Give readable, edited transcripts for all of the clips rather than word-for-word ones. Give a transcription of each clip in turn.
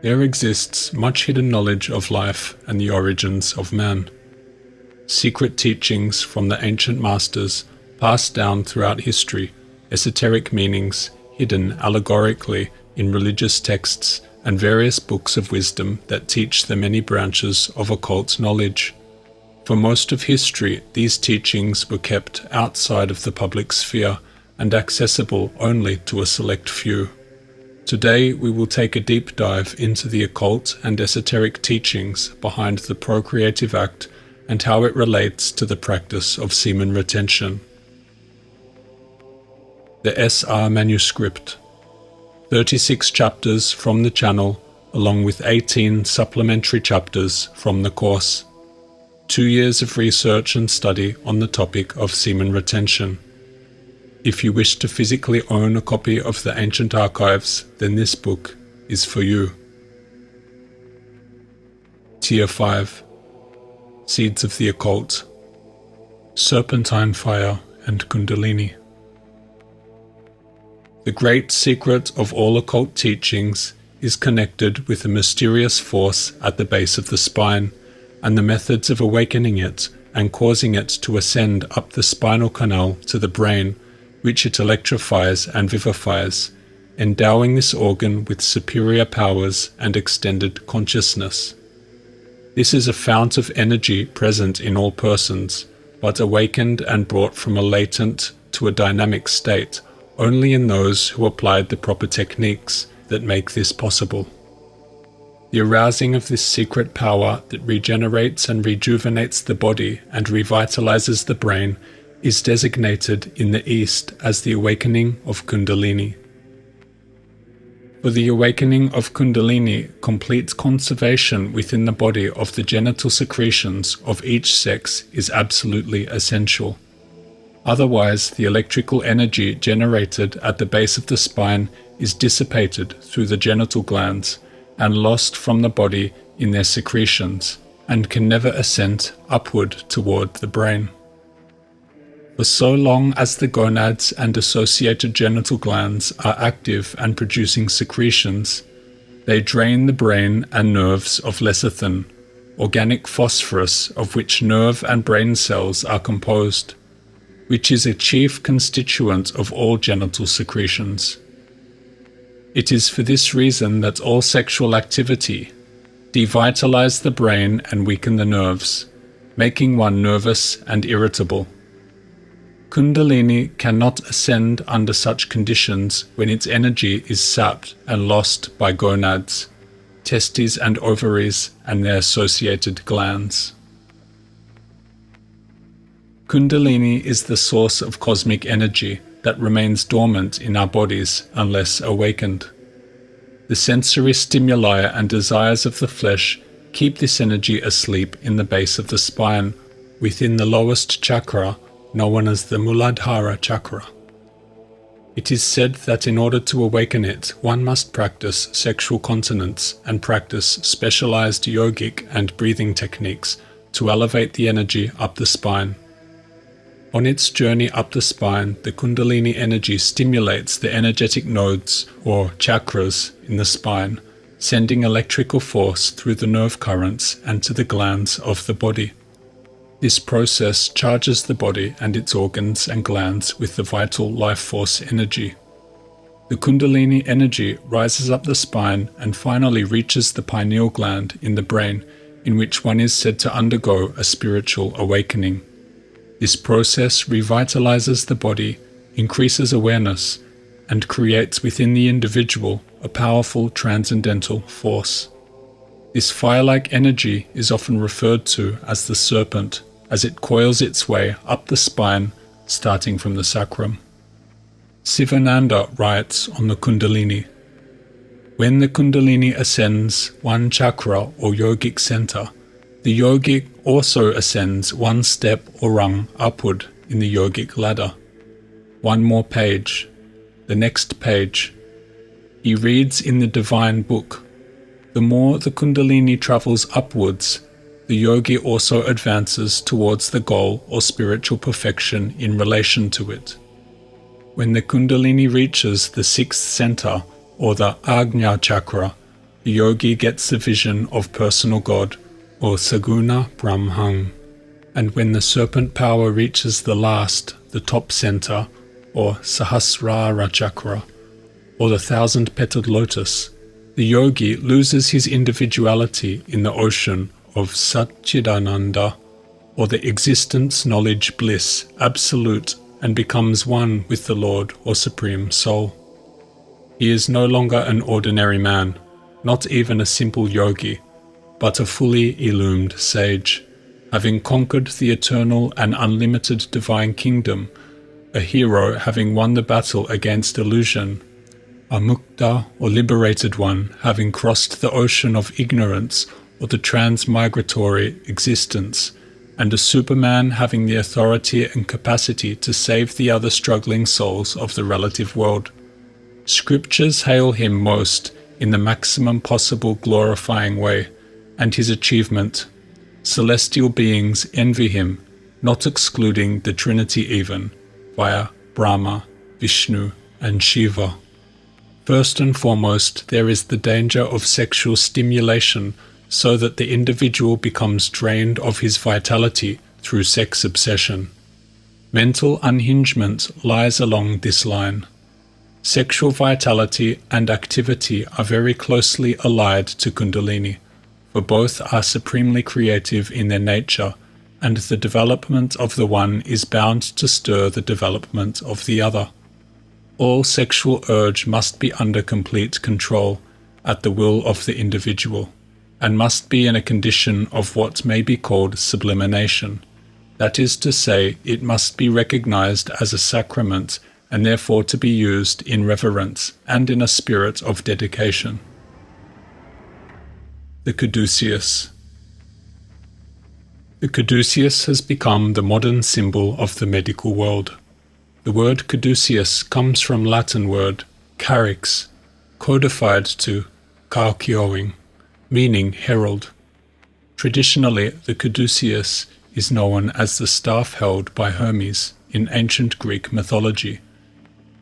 There exists much hidden knowledge of life and the origins of man. Secret teachings from the ancient masters passed down throughout history, esoteric meanings hidden allegorically in religious texts, and various books of wisdom that teach the many branches of occult knowledge. For most of history, these teachings were kept outside of the public sphere and accessible only to a select few. Today, we will take a deep dive into the occult and esoteric teachings behind the procreative act and how it relates to the practice of semen retention. The SR Manuscript. 36 chapters from the channel, along with 18 supplementary chapters from the course. 2 years of research and study on the topic of semen retention. If you wish to physically own a copy of the ancient archives, then this book is for you. Tier 5. Seeds of the Occult. Serpentine Fire and Kundalini. The great secret of all occult teachings is connected with a mysterious force at the base of the spine, and the methods of awakening it and causing it to ascend up the spinal canal to the brain, which it electrifies and vivifies, endowing this organ with superior powers and extended consciousness. This is a fount of energy present in all persons, but awakened and brought from a latent to a dynamic state only in those who applied the proper techniques that make this possible. The arousing of this secret power that regenerates and rejuvenates the body and revitalizes the brain is designated in the East as the awakening of Kundalini. For the awakening of Kundalini, complete conservation within the body of the genital secretions of each sex is absolutely essential. Otherwise, the electrical energy generated at the base of the spine is dissipated through the genital glands and lost from the body in their secretions, and can never ascend upward toward the brain. For so long as the gonads and associated genital glands are active and producing secretions, they drain the brain and nerves of lecithin, organic phosphorus of which nerve and brain cells are composed, which is a chief constituent of all genital secretions. It is for this reason that all sexual activity devitalize the brain and weaken the nerves, making one nervous and irritable. Kundalini cannot ascend under such conditions when its energy is sapped and lost by gonads, testes and ovaries, and their associated glands. Kundalini is the source of cosmic energy that remains dormant in our bodies unless awakened. The sensory stimuli and desires of the flesh keep this energy asleep in the base of the spine, within the lowest chakra, known as the Muladhara chakra. It is said that in order to awaken it, one must practice sexual continence and practice specialized yogic and breathing techniques to elevate the energy up the spine. On its journey up the spine, the Kundalini energy stimulates the energetic nodes or chakras in the spine, sending electrical force through the nerve currents and to the glands of the body. This process charges the body and its organs and glands with the vital life force energy. The Kundalini energy rises up the spine and finally reaches the pineal gland in the brain, in which one is said to undergo a spiritual awakening. This process revitalizes the body, increases awareness, and creates within the individual a powerful transcendental force. This fire-like energy is often referred to as the serpent, as it coils its way up the spine, starting from the sacrum. Sivananda writes on the Kundalini, "When the Kundalini ascends one chakra or yogic center, the yogic also ascends one step or rung upward in the yogic ladder. One more page, the next page. He reads in the divine book. The more the Kundalini travels upwards, the yogi also advances towards the goal or spiritual perfection in relation to it. When the Kundalini reaches the sixth center, or the Ajna chakra, the yogi gets the vision of personal God, or Saguna Brahman, and when the serpent power reaches the top center, or Sahasrara Chakra, or the 1,000-petaled lotus, the yogi loses his individuality in the ocean of Satchidananda, or the existence, knowledge, bliss, absolute, and becomes one with the Lord or Supreme Soul. He is no longer an ordinary man, not even a simple yogi, but a fully illumined sage, having conquered the eternal and unlimited divine kingdom, a hero having won the battle against illusion, a mukta or liberated one having crossed the ocean of ignorance or the transmigratory existence, and a superman having the authority and capacity to save the other struggling souls of the relative world. Scriptures hail him most in the maximum possible glorifying way, and his achievement. Celestial beings envy him, not excluding the Trinity even, via Brahma, Vishnu, and Shiva. First and foremost, there is the danger of sexual stimulation, so that the individual becomes drained of his vitality through sex obsession. Mental unhingement lies along this line. Sexual vitality and activity are very closely allied to Kundalini, for both are supremely creative in their nature, and the development of the one is bound to stir the development of the other. All sexual urge must be under complete control, at the will of the individual, and must be in a condition of what may be called sublimation. That is to say, it must be recognized as a sacrament and therefore to be used in reverence and in a spirit of dedication. The Caducus. The Caducus has become the modern symbol of the medical world. The word Caducus comes from Latin word carix, codified to carcioing, meaning herald. Traditionally, the Caducus is known as the staff held by Hermes in ancient Greek mythology.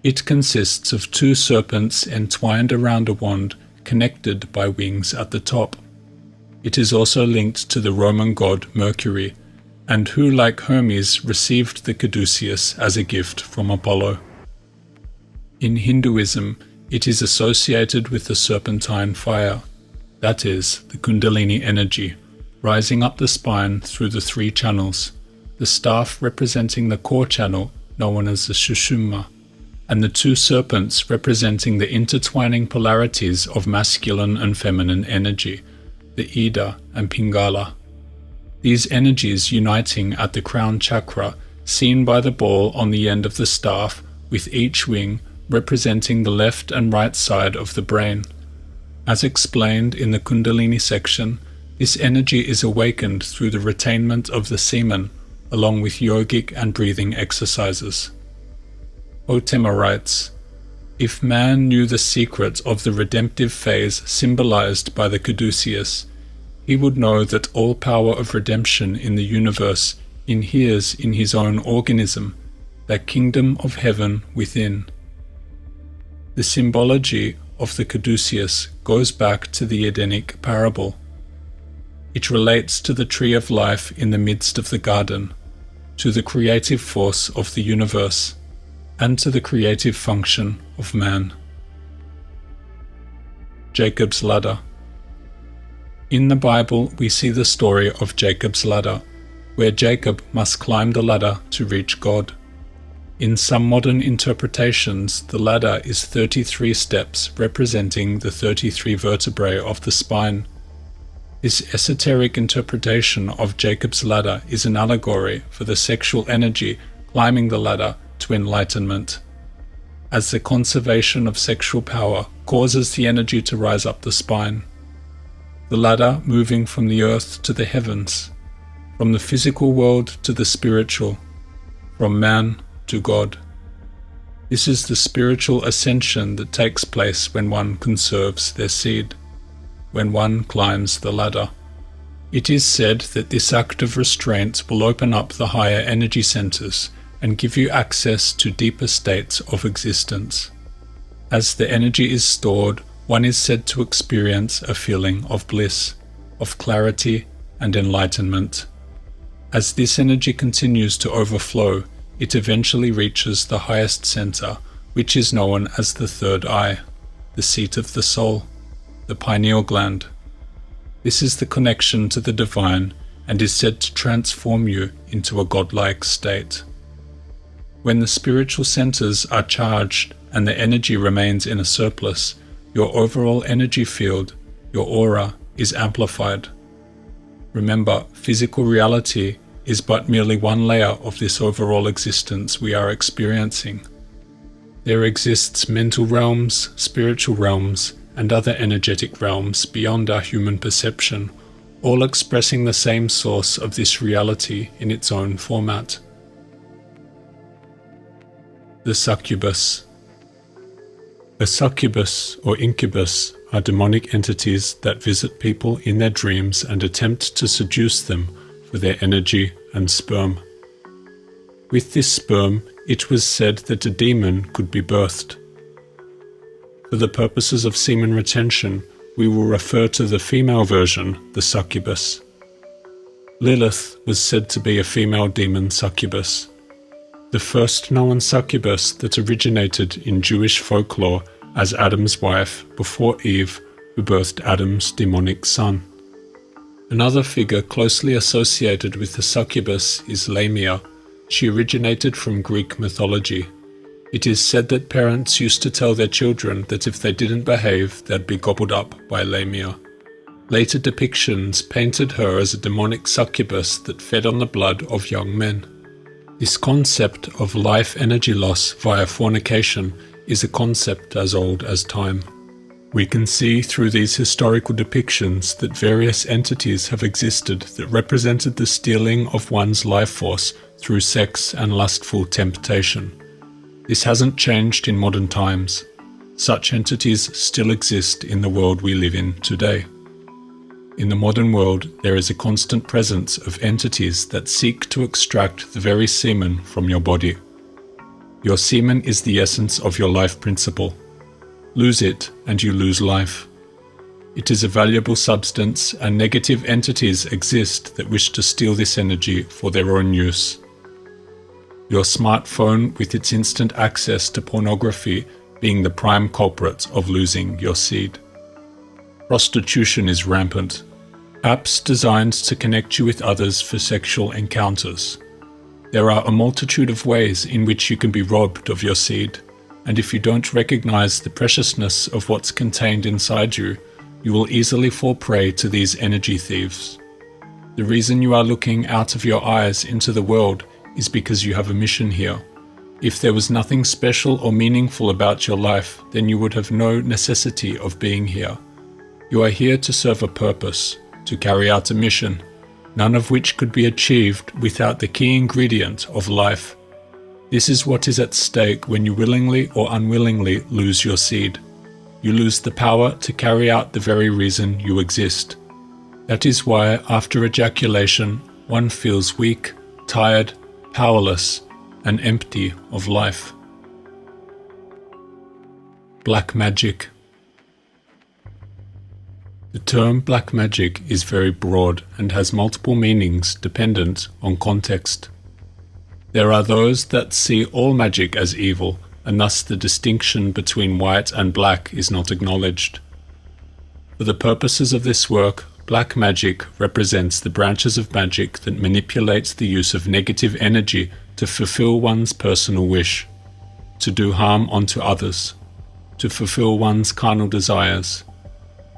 It consists of 2 serpents entwined around a wand connected by wings at the top. It is also linked to the Roman god Mercury, and who, like Hermes, received the Caducus as a gift from Apollo. In Hinduism, it is associated with the serpentine fire, that is, the Kundalini energy, rising up the spine through the 3 channels, the staff representing the core channel, known as the Sushumna, and the 2 serpents representing the intertwining polarities of masculine and feminine energy, the Ida and Pingala. These energies uniting at the crown chakra, seen by the ball on the end of the staff, with each wing representing the left and right side of the brain. As explained in the Kundalini section, this energy is awakened through the retainment of the semen, along with yogic and breathing exercises. Otema writes, "If man knew the secret of the redemptive phase symbolized by the Caducus, he would know that all power of redemption in the universe inheres in his own organism, that kingdom of heaven within." The symbology of the Caducus goes back to the Edenic parable. It relates to the tree of life in the midst of the garden, to the creative force of the universe, and to the creative function of man. Jacob's Ladder. In the Bible, we see the story of Jacob's Ladder, where Jacob must climb the ladder to reach God. In some modern interpretations, the ladder is 33 steps representing the 33 vertebrae of the spine. This esoteric interpretation of Jacob's Ladder is an allegory for the sexual energy climbing the ladder to enlightenment, as the conservation of sexual power causes the energy to rise up the spine. The ladder moving from the earth to the heavens, from the physical world to the spiritual, from man to God. This is the spiritual ascension that takes place when one conserves their seed, when one climbs the ladder. It is said that this act of restraint will open up the higher energy centers and give you access to deeper states of existence. As the energy is stored one is said to experience a feeling of bliss, of clarity and enlightenment. As this energy continues to overflow, it eventually reaches the highest center, which is known as the third eye, the seat of the soul, the pineal gland. This is the connection to the divine and is said to transform you into a godlike state. When the spiritual centers are charged and the energy remains in a surplus, your overall energy field, your aura, is amplified. Remember, physical reality is but merely one layer of this overall existence we are experiencing. There exists mental realms, spiritual realms, and other energetic realms beyond our human perception, all expressing the same source of this reality in its own format. The succubus. A succubus or incubus are demonic entities that visit people in their dreams and attempt to seduce them for their energy and sperm. With this sperm, it was said that a demon could be birthed. For the purposes of semen retention, we will refer to the female version, the succubus. Lilith was said to be a female demon succubus. The first known succubus that originated in Jewish folklore as Adam's wife before Eve, who birthed Adam's demonic son. Another figure closely associated with the succubus is Lamia. She originated from Greek mythology. It is said that parents used to tell their children that if they didn't behave, they'd be gobbled up by Lamia. Later depictions painted her as a demonic succubus that fed on the blood of young men. This concept of life energy loss via fornication is a concept as old as time. We can see through these historical depictions that various entities have existed that represented the stealing of one's life force through sex and lustful temptation. This hasn't changed in modern times. Such entities still exist in the world we live in today. In the modern world, there is a constant presence of entities that seek to extract the very semen from your body. Your semen is the essence of your life principle. Lose it and you lose life. It is a valuable substance, and negative entities exist that wish to steal this energy for their own use. Your smartphone, with its instant access to pornography, being the prime culprit of losing your seed. Prostitution is rampant. Apps designed to connect you with others for sexual encounters. There are a multitude of ways in which you can be robbed of your seed, and if you don't recognize the preciousness of what's contained inside you, you will easily fall prey to these energy thieves. The reason you are looking out of your eyes into the world is because you have a mission here. If there was nothing special or meaningful about your life, then you would have no necessity of being here. You are here to serve a purpose, to carry out a mission, none of which could be achieved without the key ingredient of life. This is what is at stake when you willingly or unwillingly lose your seed. You lose the power to carry out the very reason you exist. That is why, after ejaculation, one feels weak, tired, powerless, and empty of life. Black magic. The term black magic is very broad and has multiple meanings dependent on context. There are those that see all magic as evil, and thus the distinction between white and black is not acknowledged. For the purposes of this work, black magic represents the branches of magic that manipulates the use of negative energy to fulfill one's personal wish, to do harm onto others, to fulfill one's carnal desires.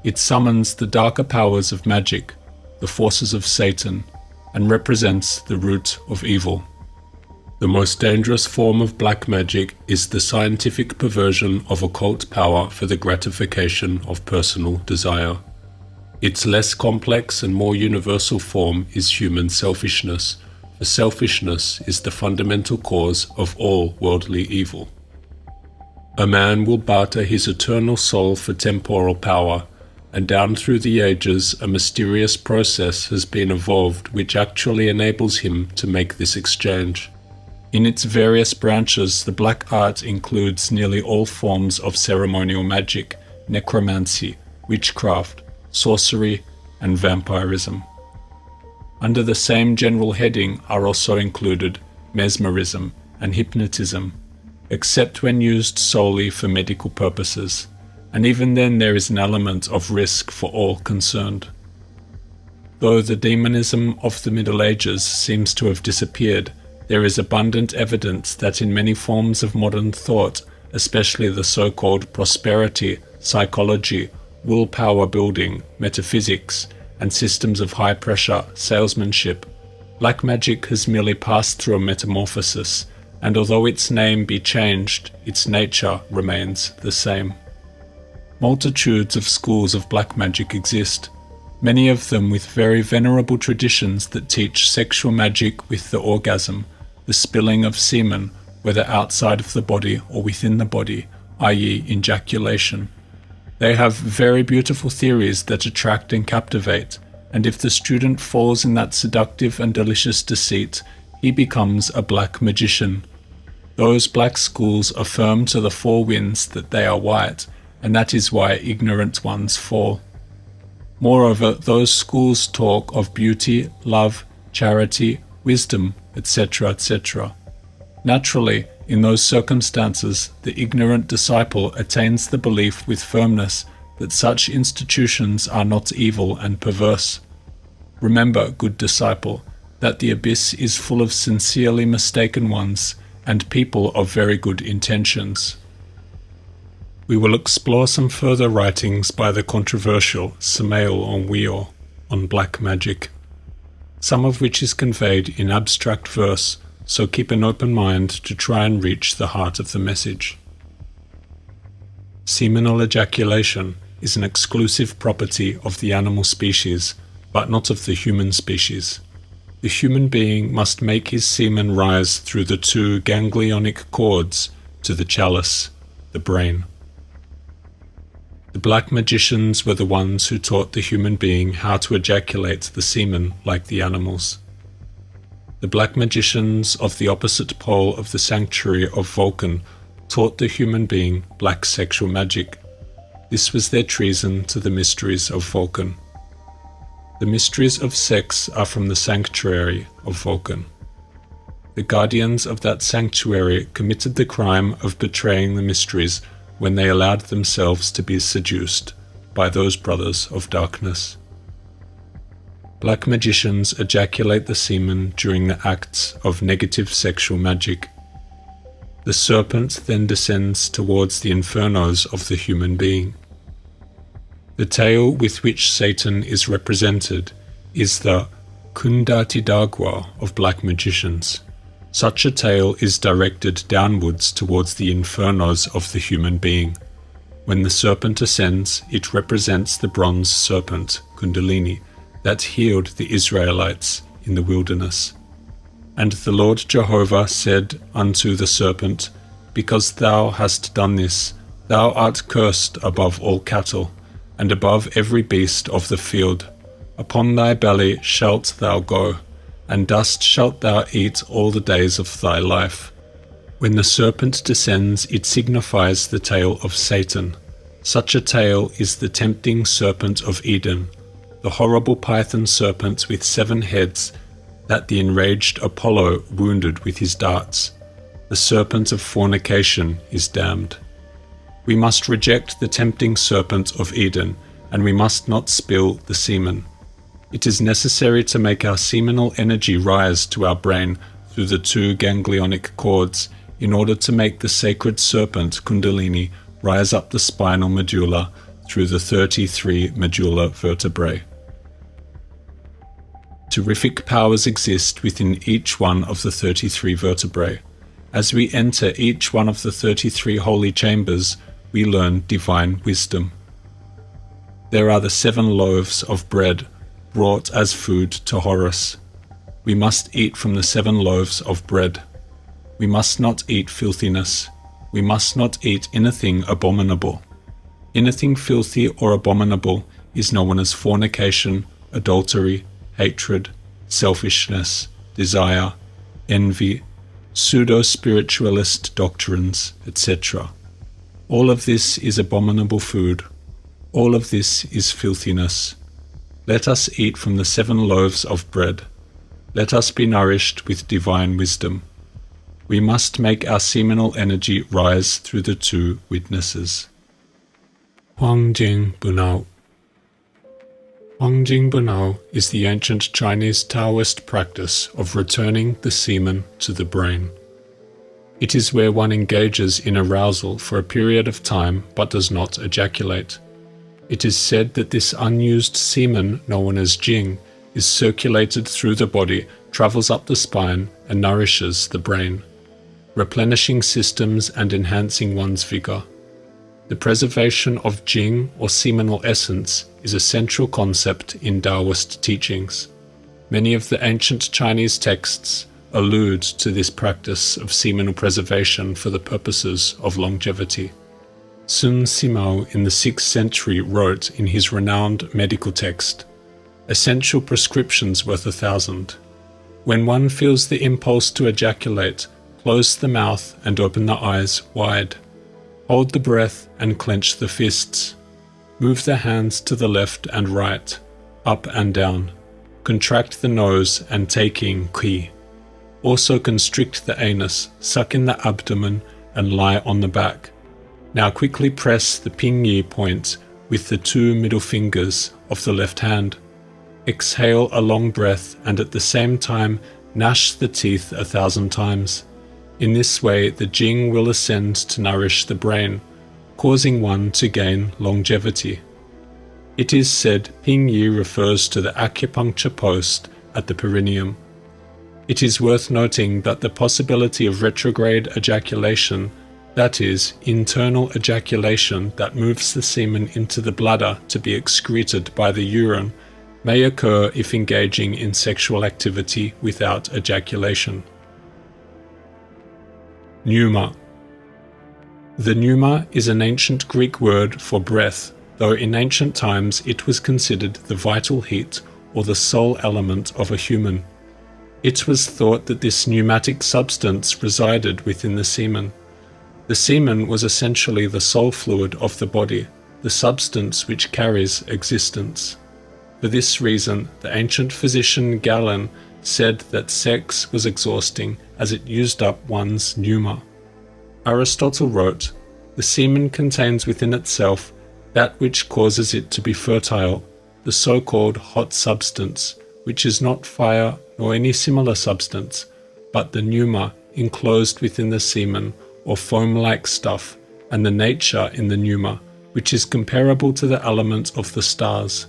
It summons the darker powers of magic, the forces of Satan, and represents the root of evil. The most dangerous form of black magic is the scientific perversion of occult power for the gratification of personal desire. Its less complex and more universal form is human selfishness, for selfishness is the fundamental cause of all worldly evil. A man will barter his eternal soul for temporal power, and down through the ages a mysterious process has been evolved which actually enables him to make this exchange. In its various branches, the black art includes nearly all forms of ceremonial magic, necromancy, witchcraft, sorcery, and vampirism. Under the same general heading are also included mesmerism and hypnotism, except when used solely for medical purposes, and even then there is an element of risk for all concerned. Though the demonism of the Middle Ages seems to have disappeared, there is abundant evidence that in many forms of modern thought, especially the so-called prosperity, psychology, willpower building, metaphysics, and systems of high-pressure salesmanship, black magic has merely passed through a metamorphosis, and although its name be changed, its nature remains the same. Multitudes of schools of black magic exist, many of them with very venerable traditions that teach sexual magic with the orgasm, the spilling of semen, whether outside of the body or within the body, i.e. ejaculation. They have very beautiful theories that attract and captivate, and if the student falls in that seductive and delicious deceit, he becomes a black magician. Those black schools affirm to the four winds that they are white, and that is why ignorant ones fall. Moreover, those schools talk of beauty, love, charity, wisdom, etc., etc. Naturally, in those circumstances, the ignorant disciple attains the belief with firmness that such institutions are not evil and perverse. Remember, good disciple, that the abyss is full of sincerely mistaken ones and people of very good intentions. We will explore some further writings by the controversial Semen on black magic, some of which is conveyed in abstract verse, so keep an open mind to try and reach the heart of the message. Seminal ejaculation is an exclusive property of the animal species, but not of the human species. The human being must make his semen rise through the two ganglionic cords to the chalice, the brain. The black magicians were the ones who taught the human being how to ejaculate the semen like the animals. The black magicians of the opposite pole of the sanctuary of Vulcan taught the human being black sexual magic. This was their treason to the mysteries of Vulcan. The mysteries of sex are from the sanctuary of Vulcan. The guardians of that sanctuary committed the crime of betraying the mysteries when they allowed themselves to be seduced by those brothers of darkness. Black magicians ejaculate the semen during the acts of negative sexual magic. The serpent then descends towards the infernos of the human being. The tail with which Satan is represented is the Kundatidagwa of black magicians. Such a tail is directed downwards towards the infernos of the human being. When the serpent ascends, it represents the bronze serpent, Kundalini, that healed the Israelites in the wilderness. And the Lord Jehovah said unto the serpent, Because thou hast done this, thou art cursed above all cattle, and above every beast of the field. Upon thy belly shalt thou go, and dust shalt thou eat all the days of thy life. When the serpent descends, it signifies the tail of Satan. Such a tail is the tempting serpent of Eden, the horrible python serpent with 7 heads that the enraged Apollo wounded with his darts. The serpent of fornication is damned. We must reject the tempting serpent of Eden, and we must not spill the semen. It is necessary to make our seminal energy rise to our brain through the 2 ganglionic cords in order to make the sacred serpent Kundalini rise up the spinal medulla through the 33 medulla vertebrae. Terrific powers exist within each one of the 33 vertebrae. As we enter each one of the 33 holy chambers, we learn divine wisdom. There are the 7 loaves of bread brought as food to Horus. We must eat from the 7 loaves of bread. We must not eat filthiness. We must not eat anything abominable. Anything filthy or abominable is known as fornication, adultery, hatred, selfishness, desire, envy, pseudo-spiritualist doctrines, etc. All of this is abominable food All of this is filthiness. Let us eat from the 7 loaves of bread. Let us be nourished with divine wisdom. We must make our seminal energy rise through the 2 witnesses. Jing Bunao. Jing Bunao is the ancient Chinese Taoist practice of returning the semen to the brain. It is where one engages in arousal for a period of time but does not ejaculate. It is said that this unused semen, known as Jing, is circulated through the body, travels up the spine, and nourishes the brain, replenishing systems and enhancing one's vigor. The preservation of Jing, or seminal essence, is a central concept in Taoist teachings. Many of the ancient Chinese texts allude to this practice of seminal preservation for the purposes of longevity. Sun Simo in the 6th century wrote in his renowned medical text, "Essential prescriptions worth 1,000. When one feels the impulse to ejaculate, close the mouth and open the eyes wide. Hold the breath and clench the fists. Move the hands to the left and right, up and down. Contract the nose and take in qi. Also constrict the anus, suck in the abdomen, and lie on the back. Now quickly press the pinyi point with the 2 middle fingers of the left hand. Exhale a long breath and at the same time gnash the teeth 1,000 times. In this way the Jing will ascend to nourish the brain, causing one to gain longevity." It is said pinyi refers to the acupuncture post at the perineum. It is worth noting that the possibility of retrograde ejaculation, that is, internal ejaculation that moves the semen into the bladder to be excreted by the urine, may occur if engaging in sexual activity without ejaculation. Numa. The Numa is an ancient Greek word for breath, though in ancient times it was considered the vital heat or the soul element of a human. It was thought that this pneumatic substance resided within the semen. The semen was essentially the soul fluid of the body, the substance which carries existence. For this reason, the ancient physician Galen said that sex was exhausting as it used up one's pneuma. Aristotle wrote, "The semen contains within itself that which causes it to be fertile, the so-called hot substance, which is not fire nor any similar substance, but the pneuma enclosed within the semen, or foam-like stuff, and the nature in the pneuma, which is comparable to the element of the stars.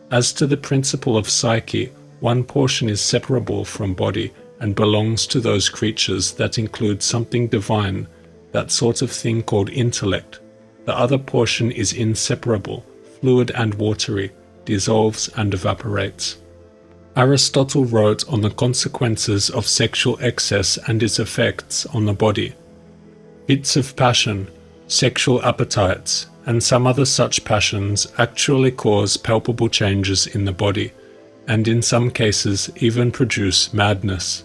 As to the principle of psyche, one portion is separable from body and belongs to those creatures that include something divine, that sort of thing called intellect. The other portion is inseparable, fluid and watery, dissolves and evaporates." Aristotle wrote on the consequences of sexual excess and its effects on the body. Fits of passion, sexual appetites, and some other such passions actually cause palpable changes in the body, and in some cases even produce madness.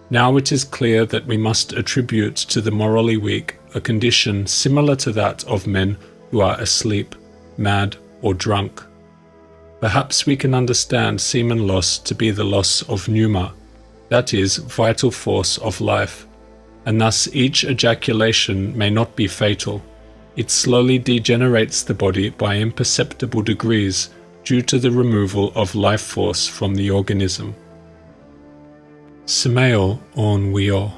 Now it is clear that we must attribute to the morally weak a condition similar to that of men who are asleep, mad, or drunk. Perhaps we can understand semen loss to be the loss of pneuma, that is, vital force of life, and thus each ejaculation may not be fatal. It slowly degenerates the body by imperceptible degrees due to the removal of life force from the organism. Samael on Wio.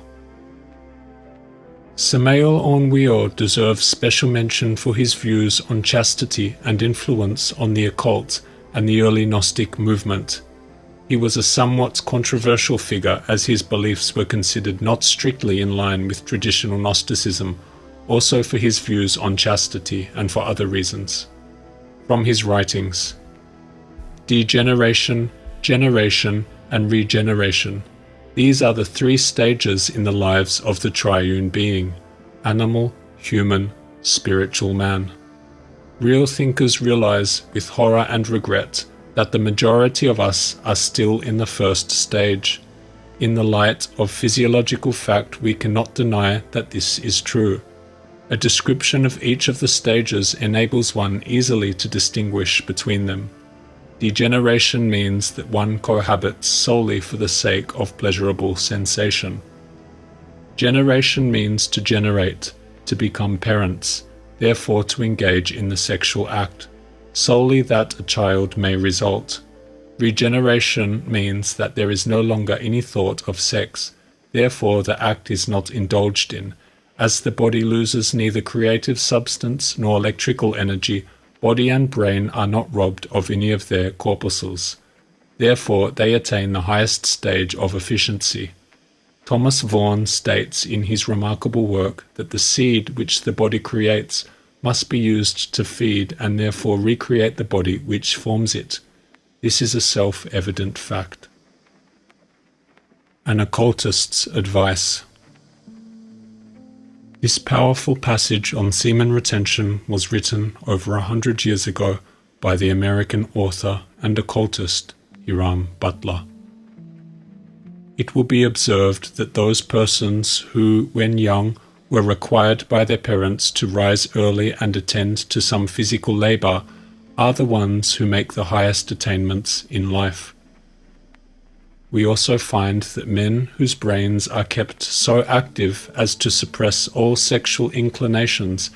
Samael on Wio deserves special mention for his views on chastity and influence on the occult and the early Gnostic movement. He was a somewhat controversial figure as his beliefs were considered not strictly in line with traditional Gnosticism, also for his views on chastity and for other reasons. From his writings: degeneration, generation, and regeneration. These are the 3 stages in the lives of the triune being: animal, human, spiritual man. Real thinkers realize with horror and regret that the majority of us are still in the first stage. In the light of physiological fact, we cannot deny that this is true. A description of each of the stages enables one easily to distinguish between them. Degeneration means that one cohabits solely for the sake of pleasurable sensation. Generation means to generate, to become parents, therefore to engage in the sexual act, solely that a child may result. Regeneration means that there is no longer any thought of sex, therefore the act is not indulged in. As the body loses neither creative substance nor electrical energy, body and brain are not robbed of any of their corpuscles. Therefore, they attain the highest stage of efficiency. Thomas Vaughan states in his remarkable work that the seed which the body creates must be used to feed and therefore recreate the body which forms it. This is a self-evident fact. An Occultist's Advice. This powerful passage on semen retention was written over 100 years ago by the American author and occultist Hiram Butler. It will be observed that those persons who, when young, were required by their parents to rise early and attend to some physical labor are the ones who make the highest attainments in life. We also find that men whose brains are kept so active as to suppress all sexual inclinations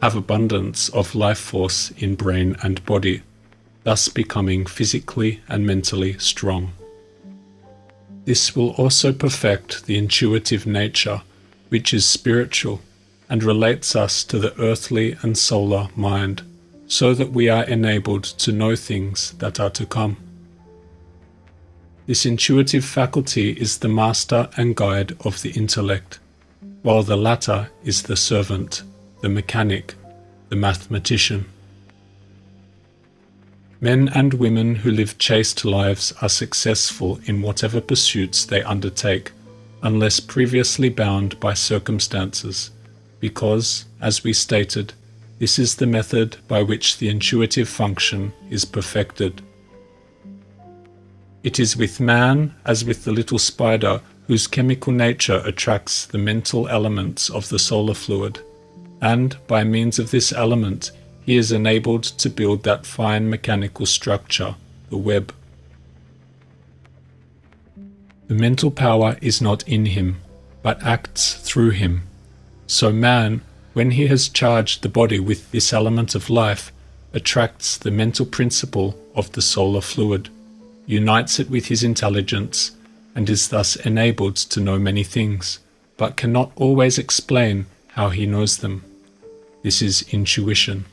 have abundance of life force in brain and body, thus becoming physically and mentally strong. This will also perfect the intuitive nature, which is spiritual and relates us to the earthly and solar mind, so that we are enabled to know things that are to come. This intuitive faculty is the master and guide of the intellect, while the latter is the servant, the mechanic, the mathematician. Men and women who live chaste lives are successful in whatever pursuits they undertake, unless previously bound by circumstances, because, as we stated, this is the method by which the intuitive function is perfected. It is with man as with the little spider whose chemical nature attracts the mental elements of the solar fluid, and by means of this element he is enabled to build that fine mechanical structure, the web. The mental power is not in him, but acts through him. So man, when he has charged the body with this element of life, attracts the mental principle of the solar fluid, unites it with his intelligence, and is thus enabled to know many things, but cannot always explain how he knows them. This is intuition.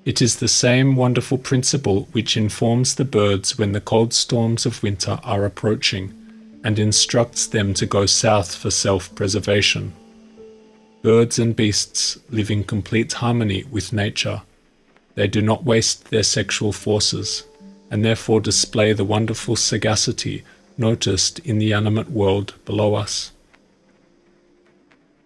It is the same wonderful principle which informs the birds when the cold storms of winter are approaching, and instructs them to go south for self-preservation. Birds and beasts live in complete harmony with nature. They do not waste their sexual forces, and therefore display the wonderful sagacity noticed in the animate world below us.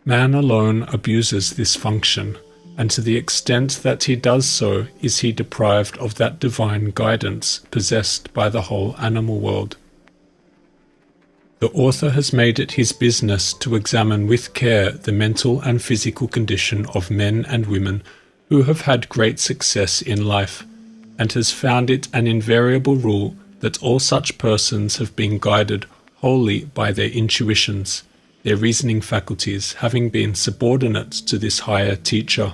Man alone abuses this function, and to the extent that he does so is he deprived of that divine guidance possessed by the whole animal world. The author has made it his business to examine with care the mental and physical condition of men and women who have had great success in life, and has found it an invariable rule that all such persons have been guided wholly by their intuitions, their reasoning faculties having been subordinate to this higher teacher.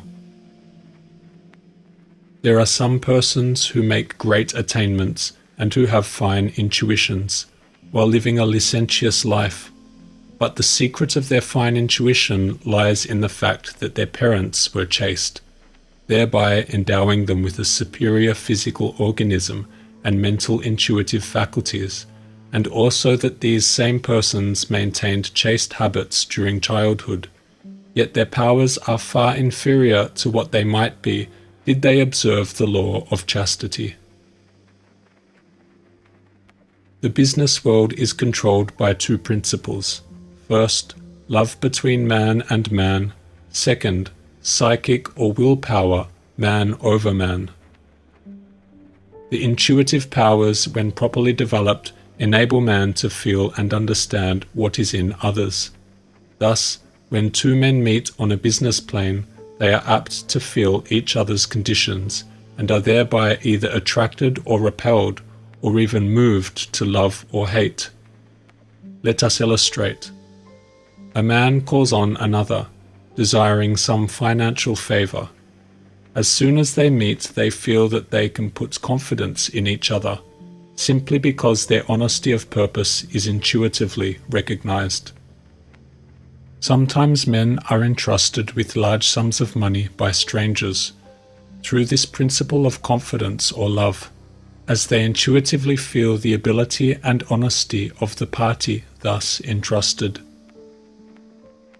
There are some persons who make great attainments and who have fine intuitions, while living a licentious life, but the secret of their fine intuition lies in the fact that their parents were chaste, thereby endowing them with a superior physical organism and mental intuitive faculties, and also that these same persons maintained chaste habits during childhood, yet their powers are far inferior to what they might be did they observe the law of chastity. The business world is controlled by two principles. First, love between man and man. Second, psychic or willpower, man over man. The intuitive powers, when properly developed, enable man to feel and understand what is in others. Thus, When two men meet on a business plane, they are apt to feel each other's conditions and are thereby either attracted or repelled, or even moved to love or hate. Let us illustrate. A man calls on another, desiring some financial favor. As soon as they meet, they feel that they can put confidence in each other, simply because their honesty of purpose is intuitively recognized. Sometimes men are entrusted with large sums of money by strangers, through this principle of confidence or love, as they intuitively feel the ability and honesty of the party thus entrusted.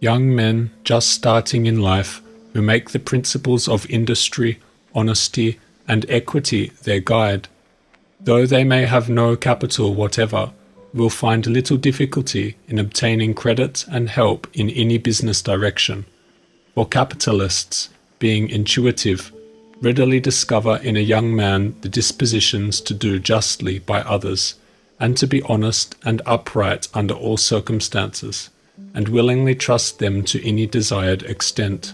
Young men just starting in life who make the principles of industry, honesty, and equity their guide, though they may have no capital whatever, will find little difficulty in obtaining credit and help in any business direction, for capitalists, being intuitive, readily discover in a young man the dispositions to do justly by others, and to be honest and upright under all circumstances, and willingly trust them to any desired extent.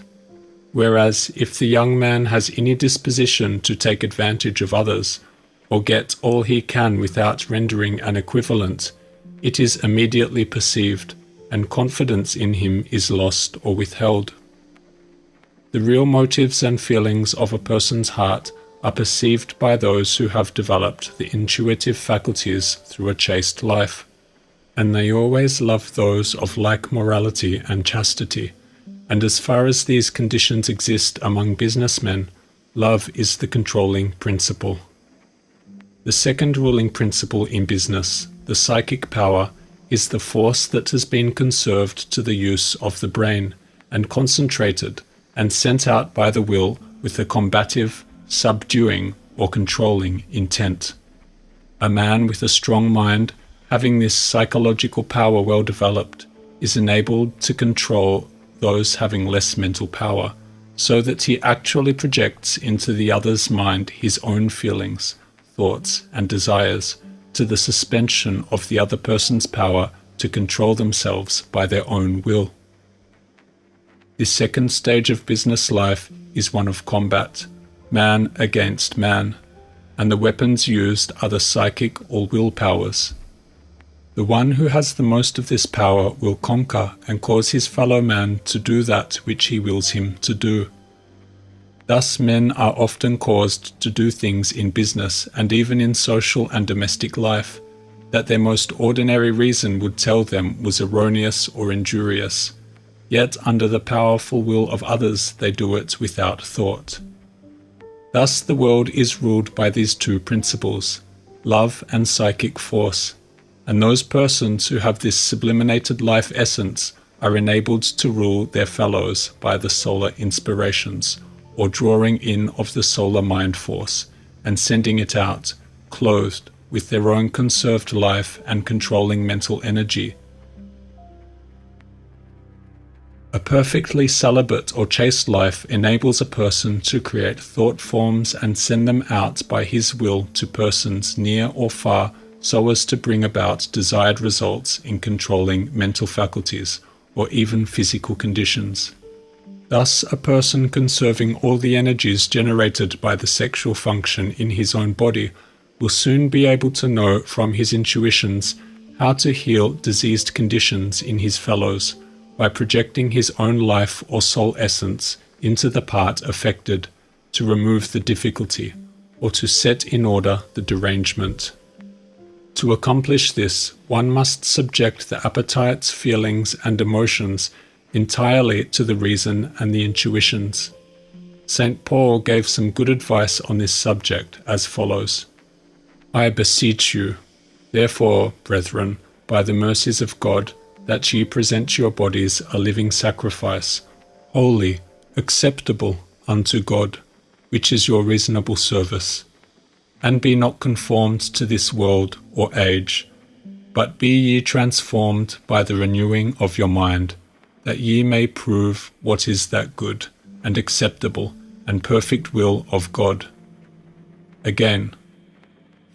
Whereas if the young man has any disposition to take advantage of others, or get all he can without rendering an equivalent, it is immediately perceived, and confidence in him is lost or withheld. The real motives and feelings of a person's heart are perceived by those who have developed the intuitive faculties through a chaste life, and they always love those of like morality and chastity, and as far as these conditions exist among businessmen, love is the controlling principle. The second ruling principle in business, the psychic power, is the force that has been conserved to the use of the brain, and concentrated, and sent out by the will with a combative, subduing, or controlling intent. A man with a strong mind, having this psychological power well developed, is enabled to control those having less mental power, so that he actually projects into the other's mind his own feelings, thoughts, and desires, to the suspension of the other person's power to control themselves by their own will. This second stage of business life is one of combat, man against man, and the weapons used are the psychic or will powers. The one who has the most of this power will conquer and cause his fellow man to do that which he wills him to do. Thus men are often caused to do things in business and even in social and domestic life that their most ordinary reason would tell them was erroneous or injurious, yet under the powerful will of others they do it without thought. Thus the world is ruled by these two principles, love and psychic force, and those persons who have this sublimated life essence are enabled to rule their fellows by the solar inspirations, or drawing in of the solar mind force, and sending it out, clothed with their own conserved life and controlling mental energy. A perfectly celibate or chaste life enables a person to create thought forms and send them out by his will to persons near or far so as to bring about desired results in controlling mental faculties or even physical conditions. Thus, a person conserving all the energies generated by the sexual function in his own body will soon be able to know from his intuitions how to heal diseased conditions in his fellows, by projecting his own life or soul essence into the part affected to remove the difficulty or to set in order the derangement. To accomplish this, one must subject the appetites, feelings, and emotions entirely to the reason and the intuitions. St. Paul gave some good advice on this subject as follows: I beseech you, therefore, brethren, by the mercies of God, that ye present your bodies a living sacrifice, holy, acceptable unto God, which is your reasonable service. And be not conformed to this world or age, but be ye transformed by the renewing of your mind, that ye may prove what is that good, and acceptable, and perfect will of God. Again,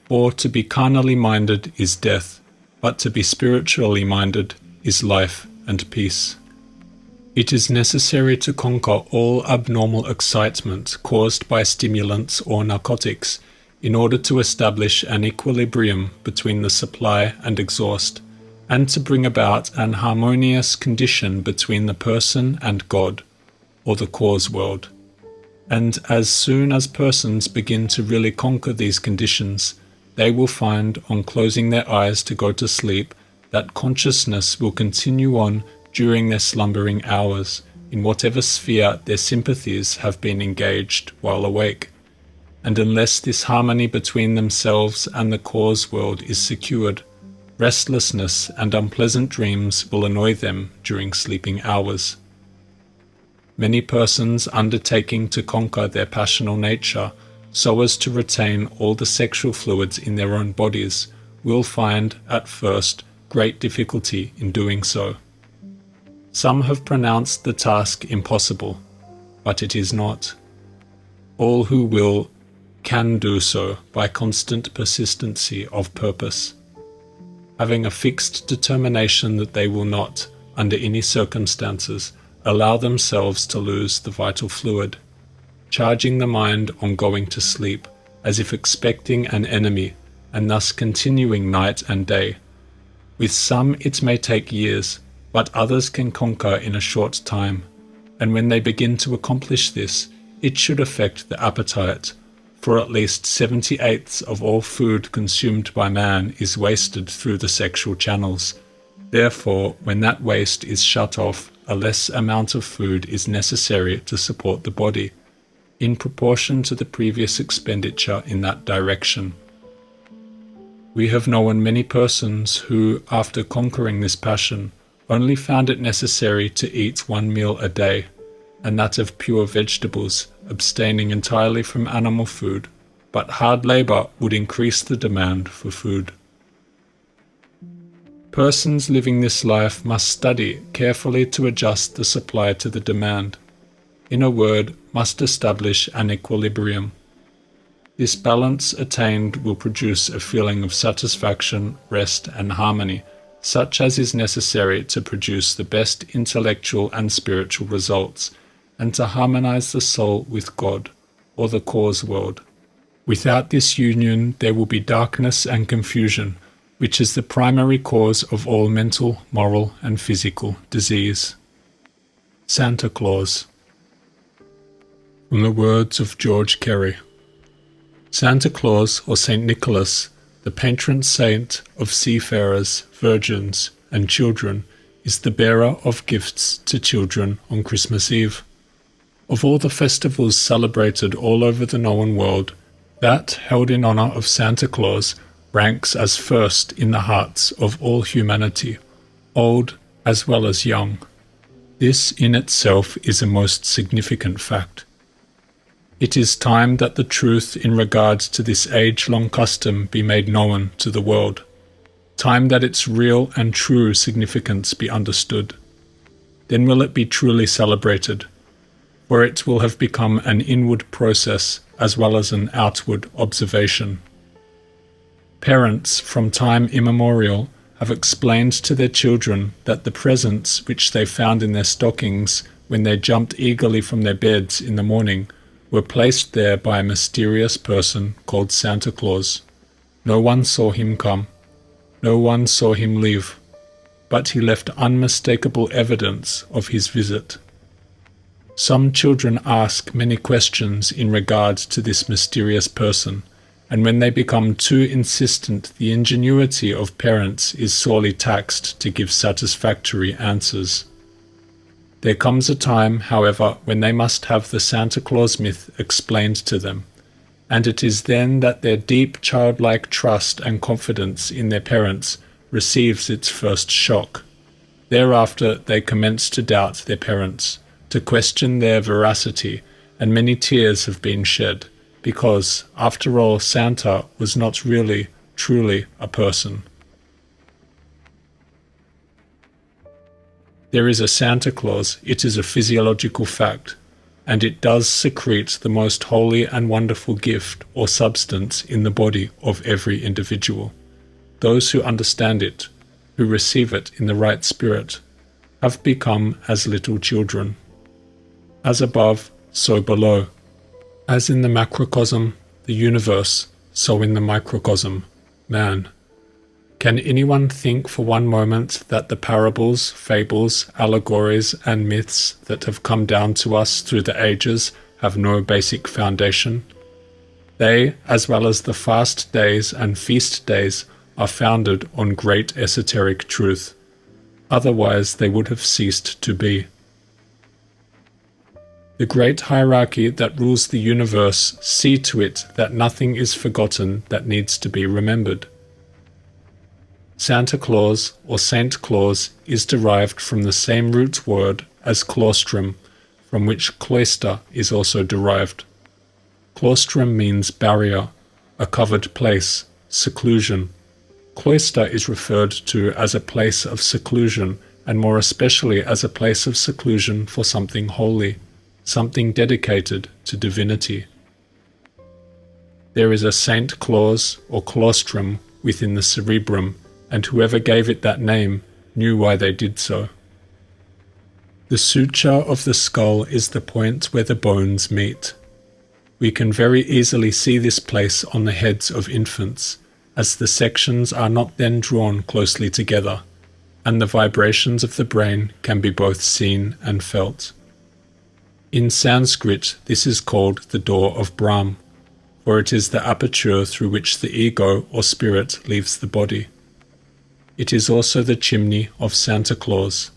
for to be carnally minded is death, but to be spiritually minded is life and peace. It is necessary to conquer all abnormal excitement caused by stimulants or narcotics in order to establish an equilibrium between the supply and exhaust, and to bring about an harmonious condition between the person and God, or the cause world. And as soon as persons begin to really conquer these conditions, they will find, on closing their eyes to go to sleep, that consciousness will continue on during their slumbering hours, in whatever sphere their sympathies have been engaged while awake. And unless this harmony between themselves and the cause world is secured, restlessness and unpleasant dreams will annoy them during sleeping hours. Many persons undertaking to conquer their passional nature so as to retain all the sexual fluids in their own bodies will find, at first, great difficulty in doing so. Some have pronounced the task impossible, but it is not. All who will can do so by constant persistency of purpose, having a fixed determination that they will not, under any circumstances, allow themselves to lose the vital fluid, charging the mind on going to sleep as if expecting an enemy, and thus continuing night and day. With some it may take years, but others can conquer in a short time, and when they begin to accomplish this, it should affect the appetite, for at least 70/8 of all food consumed by man is wasted through the sexual channels. Therefore, when that waste is shut off, a less amount of food is necessary to support the body, in proportion to the previous expenditure in that direction. We have known many persons who, after conquering this passion, only found it necessary to eat 1 meal a day, and that of pure vegetables, abstaining entirely from animal food, but hard labor would increase the demand for food. Persons living this life must study carefully to adjust the supply to the demand. In a word, must establish an equilibrium. This balance attained will produce a feeling of satisfaction, rest, and harmony, such as is necessary to produce the best intellectual and spiritual results, and to harmonize the soul with God, or the cause world. Without this union there will be darkness and confusion, which is the primary cause of all mental, moral, and physical disease. Santa Claus. From the words of George Carey. Santa Claus, or Saint Nicholas, the patron saint of seafarers, virgins, and children, is the bearer of gifts to children on Christmas Eve. Of all the festivals celebrated all over the known world, that held in honor of Santa Claus ranks as first in the hearts of all humanity, old as well as young. This in itself is a most significant fact. It is time that the truth in regards to this age-long custom be made known to the world, time that its real and true significance be understood. Then will it be truly celebrated, for it will have become an inward process as well as an outward observation. Parents from time immemorial have explained to their children that the presents which they found in their stockings when they jumped eagerly from their beds in the morning were placed there by a mysterious person called Santa Claus. No one saw him come, no one saw him leave, but he left unmistakable evidence of his visit. Some children ask many questions in regard to this mysterious person, and when they become too insistent, the ingenuity of parents is sorely taxed to give satisfactory answers. There comes a time, however, when they must have the Santa Claus myth explained to them, and it is then that their deep childlike trust and confidence in their parents receives its first shock. Thereafter they commence to doubt their parents, to question their veracity, and many tears have been shed, because, after all, Santa was not really, truly a person. There is a Santa Claus, it is a physiological fact, and it does secrete the most holy and wonderful gift or substance in the body of every individual. Those who understand it, who receive it in the right spirit, have become as little children. As above, so below. As in the macrocosm, the universe, so in the microcosm, man. Can anyone think for one moment that the parables, fables, allegories, and myths that have come down to us through the ages have no basic foundation? They, as well as the fast days and feast days, are founded on great esoteric truth. Otherwise they would have ceased to be. The great hierarchy that rules the universe see to it that nothing is forgotten that needs to be remembered. Santa Claus or Saint Claus is derived from the same root word as claustrum, from which cloister is also derived. Claustrum means barrier, a covered place, seclusion. Cloister is referred to as a place of seclusion, and more especially as a place of seclusion for something holy, something dedicated to divinity. There is a Saint Claus or claustrum within the cerebrum, and whoever gave it that name knew why they did so. The suture of the skull is the point where the bones meet. We can very easily see this place on the heads of infants, as the sections are not then drawn closely together, and the vibrations of the brain can be both seen and felt. In Sanskrit, this is called the door of Brahm, for it is the aperture through which the ego or spirit leaves the body. It is also the chimney of Santa Claus.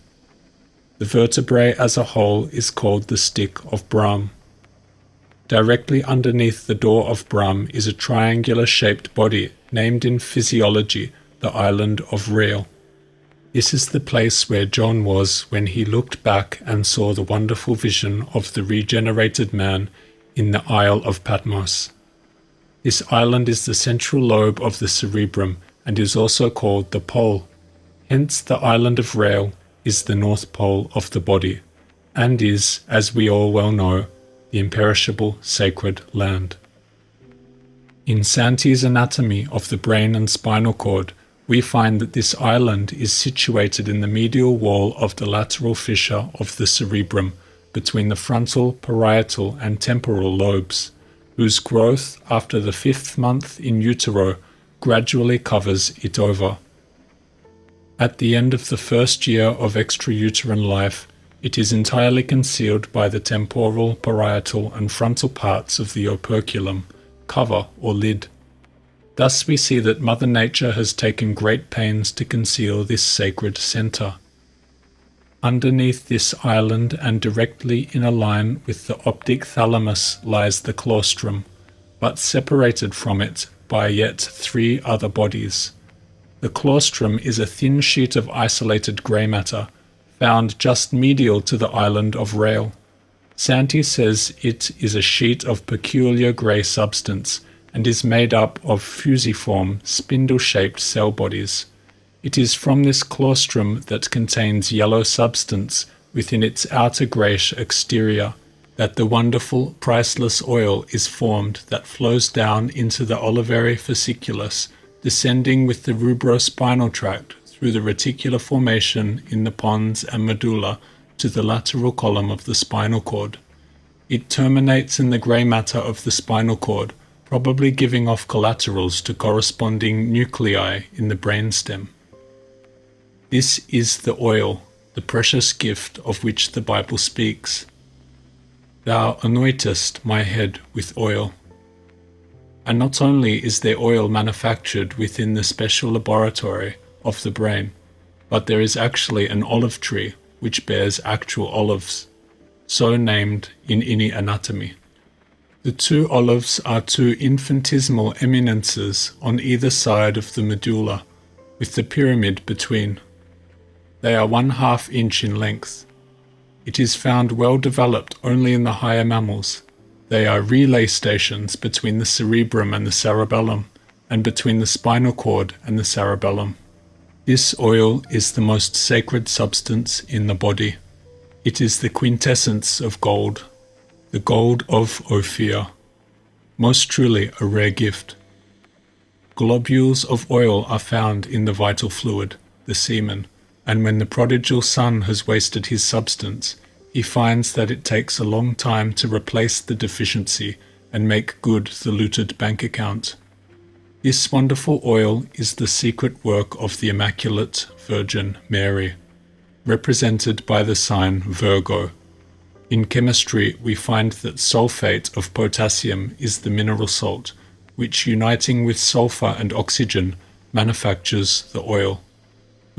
The vertebrae as a whole is called the stick of Brahm. Directly underneath the door of Brahm is a triangular-shaped body named in physiology the island of Rhea. This is the place where John was when he looked back and saw the wonderful vision of the regenerated man in the Isle of Patmos. This island is the central lobe of the cerebrum and is also called the pole. Hence the island of Rhea is the north pole of the body, and is, as we all well know, the imperishable sacred land. In Santi's anatomy of the brain and spinal cord, we find that this island is situated in the medial wall of the lateral fissure of the cerebrum between the frontal, parietal, and temporal lobes, whose growth after the 5th month in utero gradually covers it over. At the end of the first year of extrauterine life, it is entirely concealed by the temporal, parietal, and frontal parts of the operculum, cover or lid. Thus we see that Mother Nature has taken great pains to conceal this sacred center. Underneath this island and directly in a line with the optic thalamus lies the claustrum, but separated from it by yet 3 other bodies. The claustrum is a thin sheet of isolated grey matter, found just medial to the island of Rhea. Santi says it is a sheet of peculiar grey substance, and is made up of fusiform, spindle-shaped cell bodies. It is from this claustrum that contains yellow substance within its outer greyish exterior that the wonderful, priceless oil is formed that flows down into the olivary fasciculus, descending with the rubrospinal tract through the reticular formation in the pons and medulla to the lateral column of the spinal cord. It terminates in the grey matter of the spinal cord, probably giving off collaterals to corresponding nuclei in the brainstem. This is the oil, the precious gift of which the Bible speaks. Thou anointest my head with oil. And not only is there oil manufactured within the special laboratory of the brain, but there is actually an olive tree which bears actual olives, so named in any anatomy. The 2 olives are 2 infinitesimal eminences on either side of the medulla, with the pyramid between. They are 1/2 inch in length. It is found well developed only in the higher mammals. They are relay stations between the cerebrum and the cerebellum, and between the spinal cord and the cerebellum. This oil is the most sacred substance in the body. It is the quintessence of gold, the gold of Ophir. Most truly a rare gift. Globules of oil are found in the vital fluid, the semen, and when the prodigal son has wasted his substance, he finds that it takes a long time to replace the deficiency and make good the looted bank account. This wonderful oil is the secret work of the Immaculate Virgin Mary, represented by the sign Virgo. In chemistry, we find that sulfate of potassium is the mineral salt, which uniting with sulfur and oxygen manufactures the oil.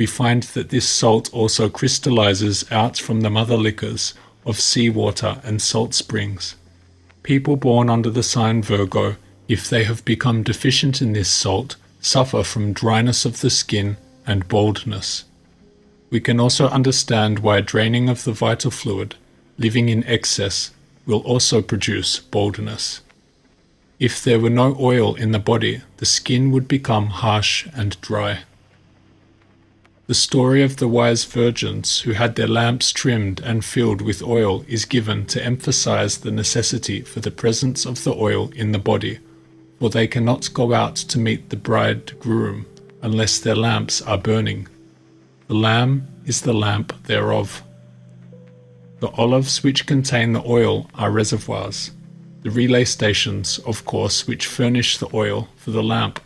We find that this salt also crystallizes out from the mother liquors of seawater and salt springs. People born under the sign Virgo, if they have become deficient in this salt, suffer from dryness of the skin and baldness. We can also understand why draining of the vital fluid, living in excess, will also produce baldness. If there were no oil in the body, the skin would become harsh and dry. The story of the wise virgins who had their lamps trimmed and filled with oil is given to emphasize the necessity for the presence of the oil in the body, for they cannot go out to meet the bridegroom unless their lamps are burning. The Lamb is the lamp thereof. The olives which contain the oil are reservoirs, the relay stations, of course, which furnish the oil for the lamp,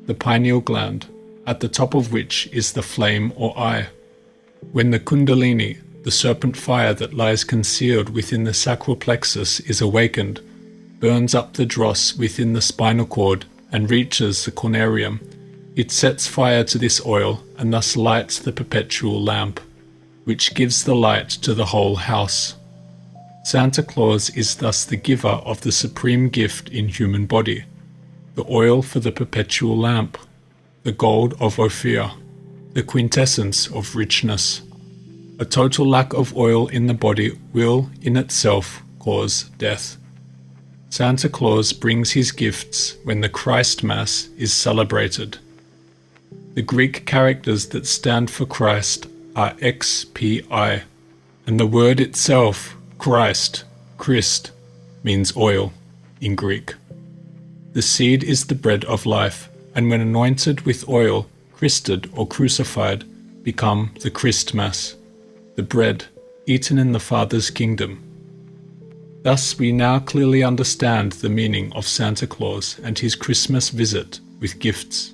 the pineal gland, at the top of which is the flame or eye. When the Kundalini, the serpent fire that lies concealed within the sacral plexus, is awakened, burns up the dross within the spinal cord and reaches the cornerium, it sets fire to this oil and thus lights the perpetual lamp, which gives the light to the whole house. Santa Claus is thus the giver of the supreme gift in human body, the oil for the perpetual lamp, the gold of Ophir, the quintessence of richness. A total lack of oil in the body will, in itself, cause death. Santa Claus brings his gifts when the Christ Mass is celebrated. The Greek characters that stand for Christ are XPI, and the word itself, Christ, Christ, means oil in Greek. The seed is the bread of life, and when anointed with oil, Christed or crucified, become the Christmas, the bread eaten in the Father's kingdom. Thus we now clearly understand the meaning of Santa Claus and his Christmas visit with gifts.